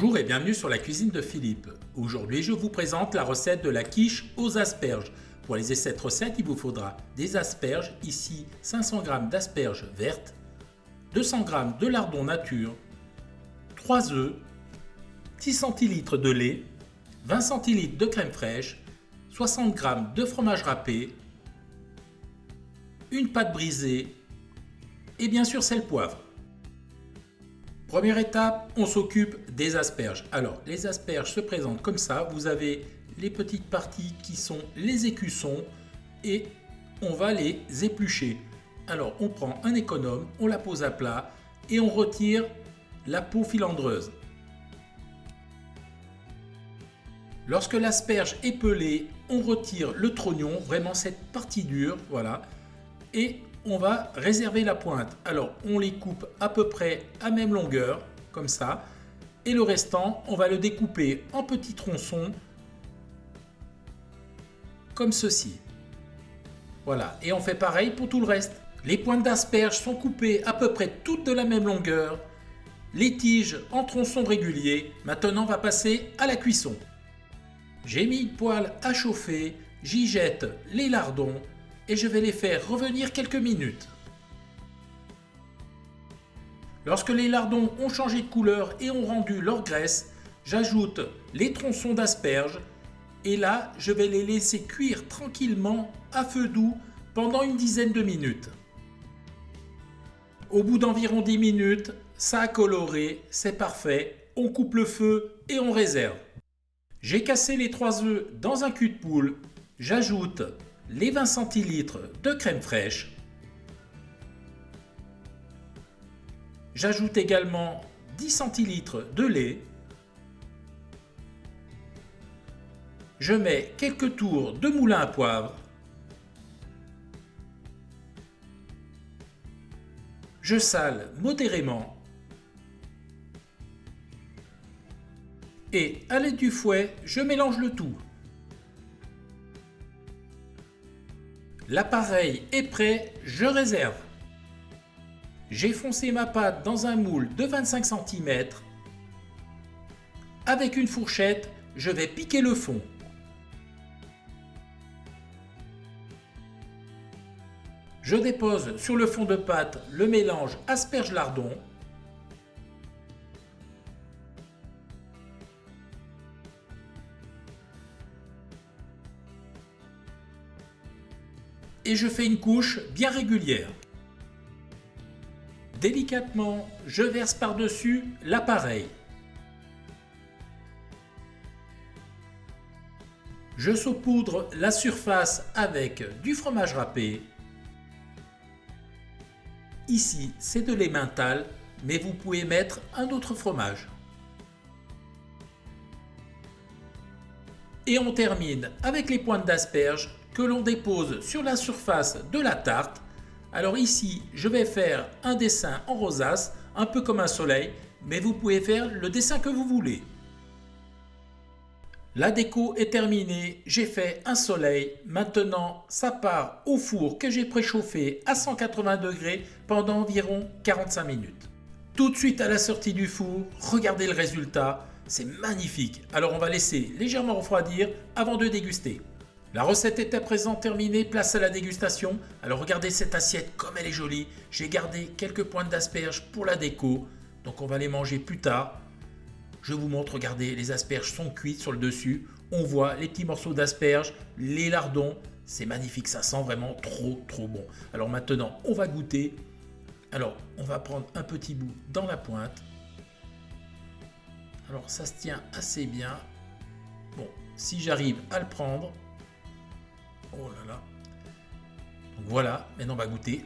Bonjour et bienvenue sur la cuisine de Philippe. Aujourd'hui, je vous présente la recette de la quiche aux asperges. Pour réaliser cette recette, il vous faudra des asperges, ici 500 g d'asperges vertes, 200 g de lardons nature, 3 œufs, 10 centilitres de lait, 20 centilitres de crème fraîche, 60 g de fromage râpé, une pâte brisée et bien sûr sel poivre. Première étape, on s'occupe des asperges. Alors, les asperges se présentent comme ça. Vous avez les petites parties qui sont les écussons et on va les éplucher. Alors, on prend un économe, on la pose à plat et on retire la peau filandreuse. Lorsque l'asperge est pelée, on retire le trognon, vraiment cette partie dure, voilà, et on va réserver la pointe. Alors, on les coupe à peu près à même longueur, comme ça, et le restant, on va le découper en petits tronçons, comme ceci. Voilà, et on fait pareil pour tout le reste. Les pointes d'asperges sont coupées à peu près toutes de la même longueur, les tiges en tronçons réguliers. Maintenant, on va passer à la cuisson. J'ai mis une poêle à chauffer, j'y jette les lardons, et je vais les faire revenir quelques minutes. Lorsque les lardons ont changé de couleur et ont rendu leur graisse, j'ajoute les tronçons d'asperges et là, je vais les laisser cuire tranquillement à feu doux pendant une dizaine de minutes. Au bout d'environ 10 minutes, ça a coloré, c'est parfait, on coupe le feu et on réserve. J'ai cassé les 3 œufs dans un cul de poule, j'ajoute les 20 centilitres de crème fraîche. J'ajoute également 10 centilitres de lait. Je mets quelques tours de moulin à poivre. Je sale modérément. Et à l'aide du fouet, je mélange le tout. L'appareil est prêt, je réserve. J'ai foncé ma pâte dans un moule de 25 cm. Avec une fourchette, je vais piquer le fond. Je dépose sur le fond de pâte le mélange asperges-lardons. Et je fais une couche bien régulière. Délicatement, je verse par-dessus l'appareil. Je saupoudre la surface avec du fromage râpé. Ici, c'est de l'emmental, mais vous pouvez mettre un autre fromage. Et on termine avec les pointes d'asperges que l'on dépose sur la surface de la tarte. Alors ici, je vais faire un dessin en rosace, un peu comme un soleil, mais vous pouvez faire le dessin que vous voulez. La déco est terminée, j'ai fait un soleil. Maintenant, ça part au four que j'ai préchauffé à 180 degrés pendant environ 45 minutes. Tout de suite à la sortie du four, regardez le résultat, c'est magnifique. Alors on va laisser légèrement refroidir avant de déguster. La recette est à présent terminée, place à la dégustation. Alors regardez cette assiette comme elle est jolie. J'ai gardé quelques pointes d'asperges pour la déco, donc on va les manger plus tard. Je vous montre, regardez, les asperges sont cuites sur le dessus. On voit les petits morceaux d'asperges, les lardons. C'est magnifique, ça sent vraiment trop bon. Alors maintenant, on va goûter. Alors, on va prendre un petit bout dans la pointe. Alors, ça se tient assez bien. Bon, si j'arrive à le prendre. Oh là là. Donc voilà, maintenant on va goûter.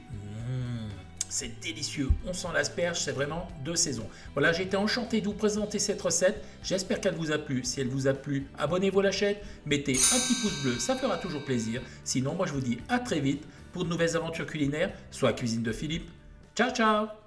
C'est délicieux, on sent l'asperge, c'est vraiment de saison. Voilà, j'ai été enchanté de vous présenter cette recette. J'espère qu'elle vous a plu. Si elle vous a plu, abonnez-vous à la chaîne, mettez un petit pouce bleu, ça fera toujours plaisir. Sinon, moi je vous dis à très vite pour de nouvelles aventures culinaires, soit Cuisine de Philippe. Ciao, ciao!